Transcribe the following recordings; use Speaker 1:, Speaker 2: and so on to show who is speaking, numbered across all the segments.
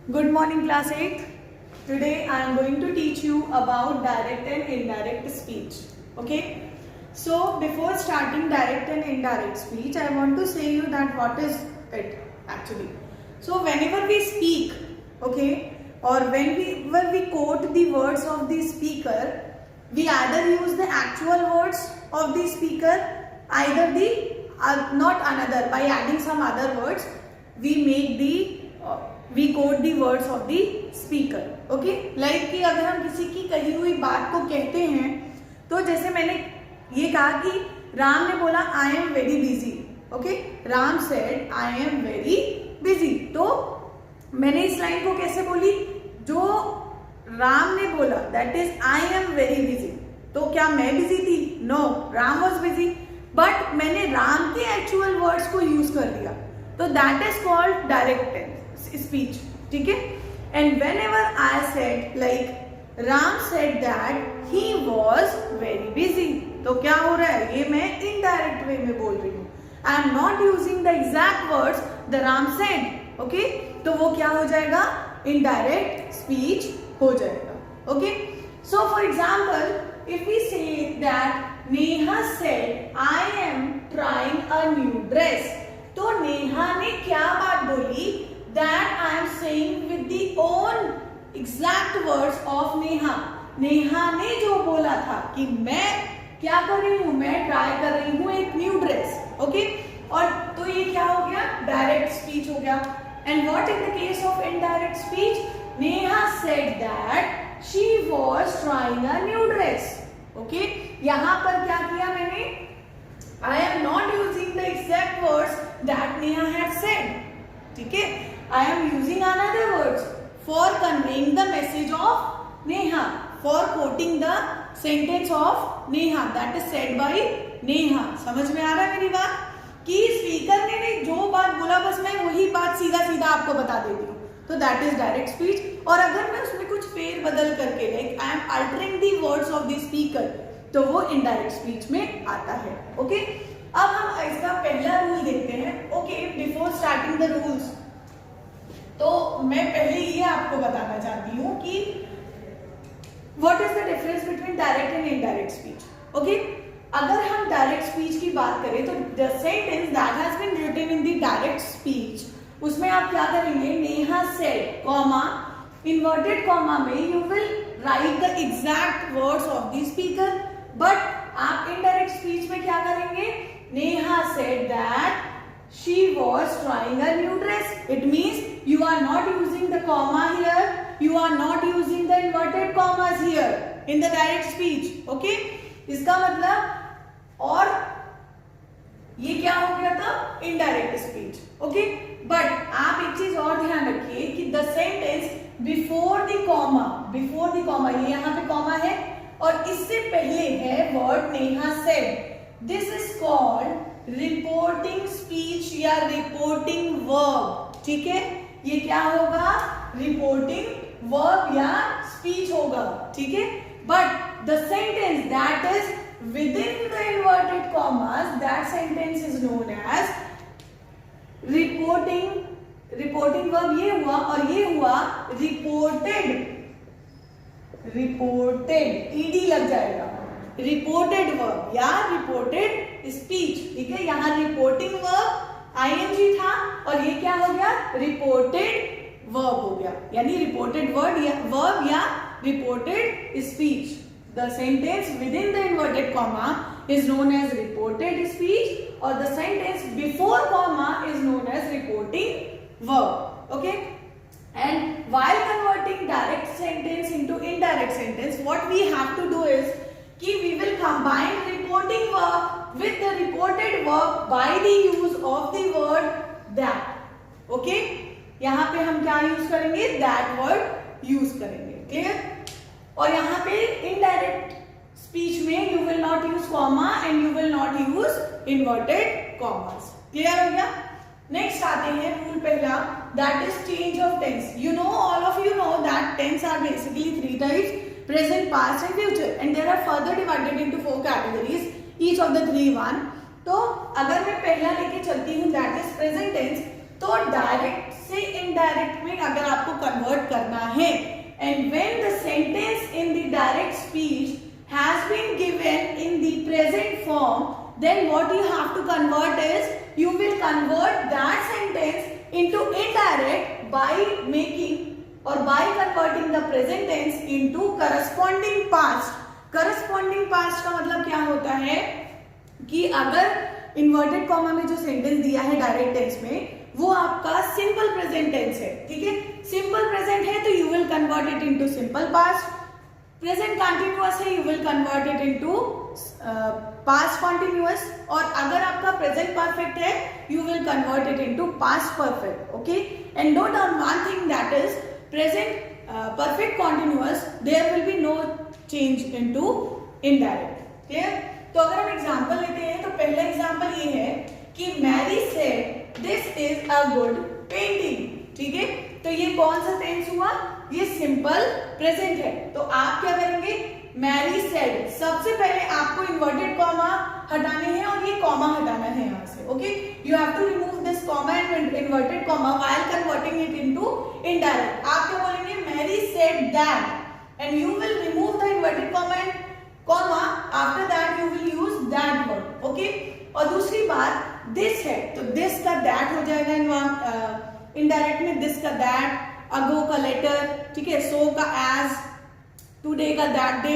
Speaker 1: Good morning, class 8. Today I am going to teach you about direct and indirect speech. Okay. So before starting direct and indirect speech, I want to say you that what is it actually. So whenever we speak, okay, or whenever we quote the words of the speaker, we either use the actual words of the speaker, either the not another, by adding some other words, we quote the words of the speaker. Okay, like कि अगर हम किसी की कही हुई बात को कहते हैं, तो जैसे मैंने ये कहा कि राम ने बोला आई am very busy. Okay, Ram said I am very busy. तो मैंने इस लाइन को कैसे बोली? जो राम ने बोला that is I am very busy. तो क्या मैं बिजी थी? No, Ram was busy. But मैंने राम के एक्चुअल वर्ड्स को यूज कर दिया, तो that is called direct speech. ठीक है. And when ever I said like Ram said that he was very busy, तो क्या हो रहा है? ये मैं इनडायरेक्ट वे में बोल रही हूँ. I am not using the exact words the Ram said. Okay, तो वो क्या हो जाएगा? इनडायरेक्ट स्पीच हो जाएगा. Okay, so for example if we say that Neha said I am trying a new dress, तो नेहा ने क्या बात बोली? That I am saying with the own exact words of Neha. Neha ने जो बोला था कि मैं क्या कर रही हूँ, मैं ट्राई कर रही हूँ एक न्यू ड्रेस. ओके, और तो ये क्या हो गया? डायरेक्ट स्पीच हो गया. And what in the case of indirect speech? Neha said that she was trying a new dress. Okay, यहां पर क्या किया मैंने? आई am not using the exact words that Neha had said. ठीक है, I am using another words for conveying the message of Neha, for quoting the sentence of Neha that is said by Neha. समझ में आ रहा है मेरी बात? कि speaker ने जो बात बोला बस मैं वही बात सीधा सीधा आपको बता देती हूँ, तो दैट इज डायरेक्ट स्पीच. और अगर मैं उसमें कुछ फेर बदल करके like I am altering the words of the speaker, तो वो इनडायरेक्ट स्पीच में आता है. ओके, अब हम इसका पहला रूल देखते हैं. Okay, before starting the rules, तो मैं पहले ये आपको बताना चाहती हूँ कि what is the difference between direct and indirect speech. Okay, अगर हम डायरेक्ट स्पीच की बात करें तो the sentence that has been written in the direct speech, उसमें आप क्या करेंगे? Neha said comma, inverted comma में you will write the exact words of the speaker. But आप इनडायरेक्ट स्पीच में क्या करेंगे? Neha said that she was trying a new dress. It means you are not using the comma here, you are not using the inverted commas here in the direct speech. Okay, इसका मतलब, और ये क्या हो गया था? Indirect speech. ओके, बट आप एक चीज और ध्यान रखिए कि the sentence before the comma, ये यहाँ पे कॉमा है और इससे पहले है word Neha said. This is called reporting speech या रिपोर्टिंग वर्ब. ठीक है, ये क्या होगा? रिपोर्टिंग वर्ब या स्पीच होगा. ठीक है, but the sentence that is within the inverted commas, that sentence is known as reporting verb. ये हुआ और ये हुआ रिपोर्टेड ईडी लग जाएगा. रिपोर्टेड वर्ब या रिपोर्टेड स्पीच. ठीक है, यहाँ रिपोर्टिंग वर्ब आईएनजी था और ये क्या हो गया? रिपोर्टेड वर्ब हो गया, यानी रिपोर्टेड वर्ब या reported speech. The sentence within the inverted comma is known as reported speech और the sentence before comma is known as reporting verb. Okay, and while converting direct sentence into indirect sentence, what we have to do is कि we will combine reporting verb with the reported verb by the use of the word that. Okay, यहाँ पे हम क्या use करेंगे? that word use करेंगे. Clear? और यहाँ पे indirect speech में you will not use comma and you will not use inverted commas. Clear हो गया? नेक्स्ट आते हैं रूल पहला, that is change of tense. You know, all of you know that tense are basically three types: present, past and future, and there are further divided into 4 categories, each of the 3 one. तो अगर मैं पहला लेके चलती हूँ that is present tense, तो direct से indirect में अगर आपको कन्वर्ट करना है, and when the sentence in the direct speech has been given in the present form, then what you have to convert is you will convert that sentence into indirect by making और by converting the present tense into corresponding past. Corresponding past का मतलब क्या होता है कि अगर inverted comma में जो सेंटेंस दिया है डायरेक्ट टेंस में वो आपका सिंपल प्रेजेंट टेंस है, ठीक है। सिंपल प्रेजेंट है तो you will convert it into simple past. Present continuous है, you will convert it into past continuous. और अगर आपका प्रेजेंट परफेक्ट है you will convert it into past perfect, okay. And note down one thing, that is present perfect continuous, there will be no change into indirect, clear. तो अगर हम example लेते हैं तो पहला एग्जांपल ये है कि Mary said this is a good painting, ठीक है। तो ये कौन सा टेंस हुआ, ये सिंपल प्रेजेंट है। तो आप क्या करेंगे, मैरी सेड, सबसे पहले आपको इन्वर्टेड कॉमा हटाने हैं और ये कॉमा हटाना है यहाँ से, okay. You have to remove this comma and inverted comma while converting it into indirect. आप क्या बोलेंगे, Mary said that, and you will remove the inverted comma and comma, after that you will use that word, okay। और दूसरी बात this है तो this का that हो जाएगा इनडायरेक्ट में, this का that, ago का later, ठीक है, so का as, today का that day,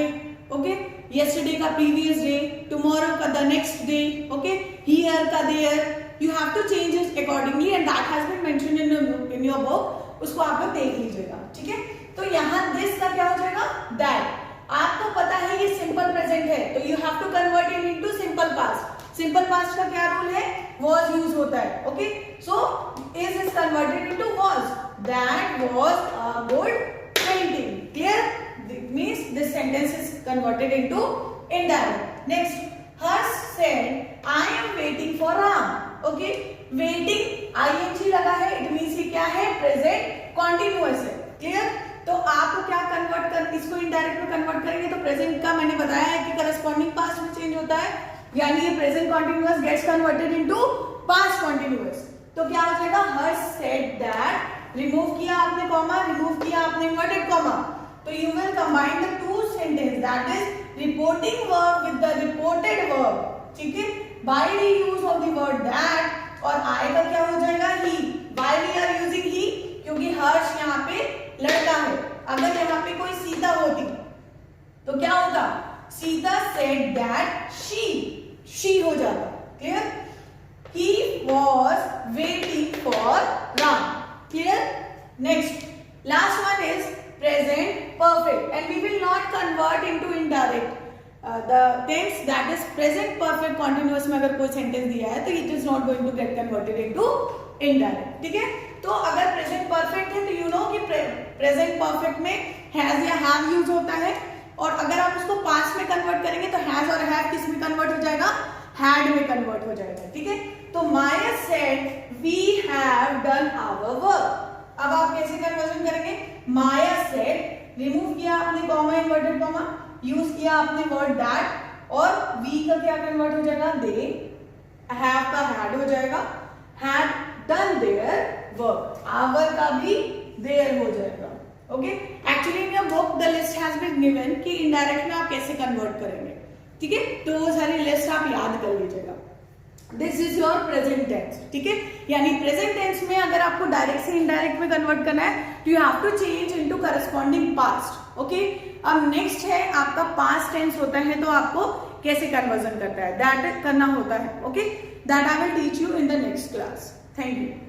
Speaker 1: okay, yesterday का previous day, tomorrow का the next day, okay, here का there, you have to change it accordingly and that has been mentioned in your book, उसको आप लोग देख लीजिएगा, ठीक है। तो यहाँ दिस का क्या हो जाएगा, दैट। आपको पता है ये सिंपल प्रेजेंट है तो you have to convert it into simple past. Simple past का क्या रूल है, वाज यूज होता है, okay. So is converted into was, that was a good painting, clear. Means this sentence is converted into indirect. Next, Harsh said I am waiting for Ram, okay. Waiting ING लगा है, it means ये क्या है, present continuous है, clear. तो आपको क्या convert कर, इसको इनडायरेक्ट में कन्वर्ट करेंगे तो प्रेजेंट का मैंने बताया है कि करस्पॉन्डिंग पास्ट में चेंज होता है, यानी ये present continuous gets converted into past continuous. तो क्या हो जाएगा, हर्ष सेड दैट, रिमूव किया आपने कॉमा, रिमूव किया आपने इन्वर्टेड कॉमा, तो you will combine the two sentence, that is reporting verb with the reported verb, ठीक है, by the use of the word that. और आएगा क्या हो जाएगा, ही। बाय वी आर यूजिंग ही क्योंकि हर्ष यहाँ पे लड़का है। अगर यहाँ पे कोई सीता होती तो क्या होता, सीता सेड दैट शी हो जाता, clear. He was waiting for Ram, clear. Next, last one is present perfect and we will not convert into indirect the tense, that is present perfect continuous में अगर कोई सेंटेंस दिया है तो it is not going to get converted into indirect, ठीक है। तो अगर प्रेजेंट परफेक्ट है तो यू नो कि प्रेजेंट परफेक्ट में हैज या हैव यूज होता है, और अगर आप उसको पास्ट में कन्वर्ट करेंगे तो हैज और हैव किस में कन्वर्ट हो जाएगा, हैड में कन्वर्ट हो जाएगा, ठीक है। तो Maya said we have done our work. अब आप कैसे कन्वर्जन करेंगे, माया सेड, रिमूव किया आपने कॉमा, इन्वर्टेड कॉमा, यूज किया आपने वर्ड दैट, और वी का क्या कन्वर्ट हो जाएगा, दे, हैव का हैड हो जाएगा, had done their work, our का भी देयर हो जाएगा, okay. Actually in your book the list has been given कि इनडायरेक्ट में आप कैसे कन्वर्ट करेंगे, ठीक है। तो वो सारी लिस्ट आप याद कर लीजिएगा। This is your present tense, ठीक है। यानी प्रेजेंट टेंस में अगर आपको डायरेक्ट से इनडायरेक्ट में कन्वर्ट करना है तो you have to change into corresponding past, okay. अब नेक्स्ट है आपका पास्ट टेंस होता है तो आपको कैसे कन्वर्जन करता है, दैट करना होता है, okay. That I will teach you in the next class. Thank you.